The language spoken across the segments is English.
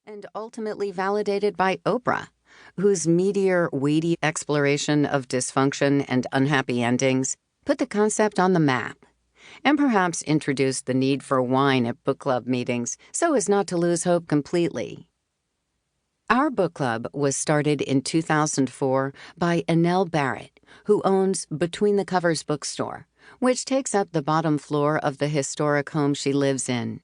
and ultimately validated by Oprah, whose meatier, weighty exploration of dysfunction and unhappy endings put the concept on the map, and perhaps introduced the need for wine at book club meetings so as not to lose hope completely. Our book club was started in 2004 by Annelle Barrett, who owns Between the Covers bookstore, which takes up the bottom floor of the historic home she lives in.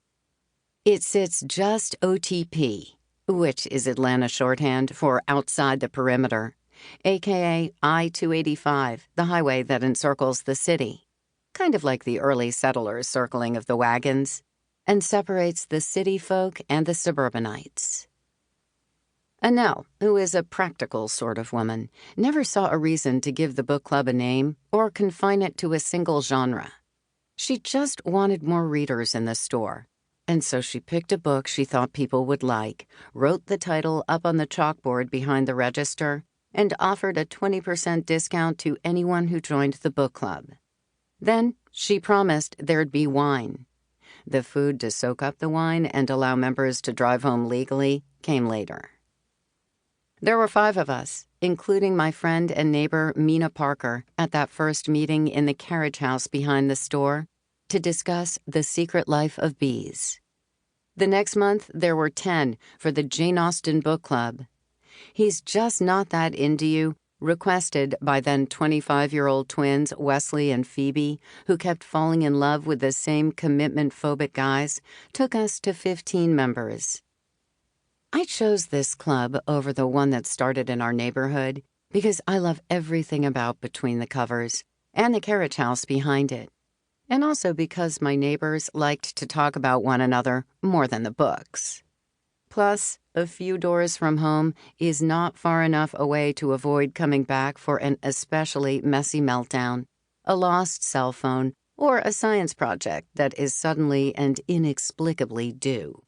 It sits just OTP, which is Atlanta shorthand for outside the perimeter, aka I-285, the highway that encircles the city, kind of like the early settlers' circling of the wagons, and separates the city folk and the suburbanites. Annelle, who is a practical sort of woman, never saw a reason to give the book club a name or confine it to a single genre. She just wanted more readers in the store, and so she picked a book she thought people would like, wrote the title up on the chalkboard behind the register, and offered a 20% discount to anyone who joined the book club. Then she promised there'd be wine. The food to soak up the wine and allow members to drive home legally came later. There were 5 of us, including my friend and neighbor Mina Parker, at that first meeting in the carriage house behind the store to discuss the secret life of bees. The next month, there were 10 for the Jane Austen Book Club. He's Just Not That Into You, requested by then 25-year-old twins Wesley and Phoebe, who kept falling in love with the same commitment-phobic guys, took us to 15 members. I chose this club over the one that started in our neighborhood because I love everything about Between the Covers and the carriage house behind it, and also because my neighbors liked to talk about one another more than the books. Plus, a few doors from home is not far enough away to avoid coming back for an especially messy meltdown, a lost cell phone, or a science project that is suddenly and inexplicably due.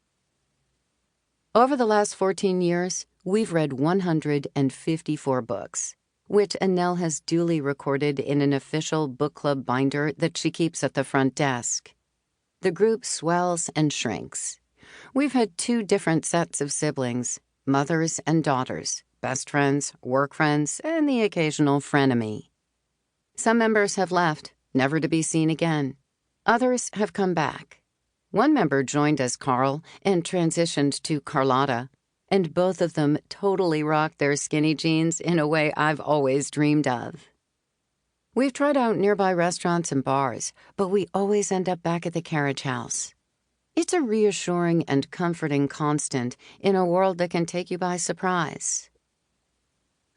Over the last 14 years, we've read 154 books, which Annelle has duly recorded in an official book club binder that she keeps at the front desk. The group swells and shrinks. We've had 2 different sets of siblings, mothers and daughters, best friends, work friends, and the occasional frenemy. Some members have left, never to be seen again. Others have come back. One member joined as Carl and transitioned to Carlotta, and both of them totally rocked their skinny jeans in a way I've always dreamed of. We've tried out nearby restaurants and bars, but we always end up back at the carriage house. It's a reassuring and comforting constant in a world that can take you by surprise.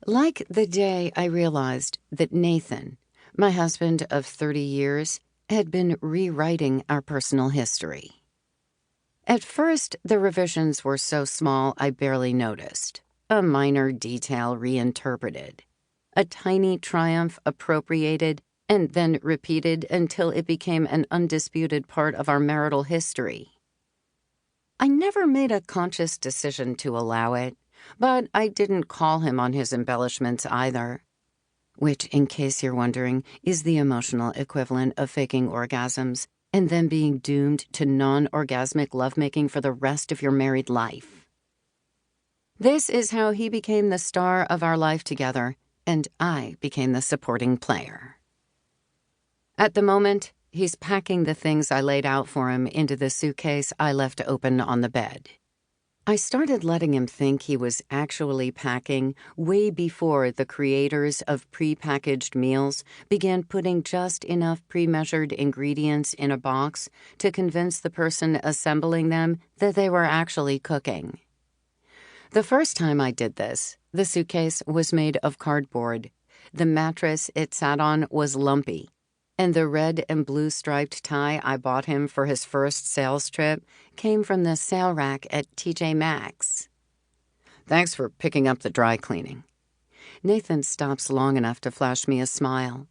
Like the day I realized that Nathan, my husband of 30 years, had been rewriting our personal history. At first, the revisions were so small I barely noticed. A minor detail reinterpreted. A tiny triumph appropriated and then repeated until it became an undisputed part of our marital history. I never made a conscious decision to allow it, but I didn't call him on his embellishments either. Which, in case you're wondering, is the emotional equivalent of faking orgasms and then being doomed to non-orgasmic lovemaking for the rest of your married life. This is how he became the star of our life together, and I became the supporting player. At the moment, he's packing the things I laid out for him into the suitcase I left open on the bed. I started letting him think he was actually packing way before the creators of prepackaged meals began putting just enough pre-measured ingredients in a box to convince the person assembling them that they were actually cooking. The first time I did this, the suitcase was made of cardboard. The mattress it sat on was lumpy, and the red and blue striped tie I bought him for his first sales trip came from the sale rack at TJ Maxx. Thanks for picking up the dry cleaning. Nathan stops long enough to flash me a smile.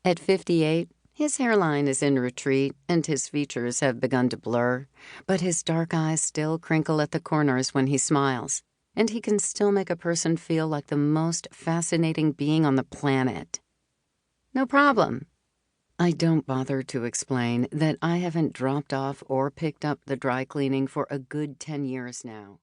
At 58, his hairline is in retreat and his features have begun to blur, but his dark eyes still crinkle at the corners when he smiles, and he can still make a person feel like the most fascinating being on the planet. No problem. I don't bother to explain that I haven't dropped off or picked up the dry cleaning for a good 10 years now.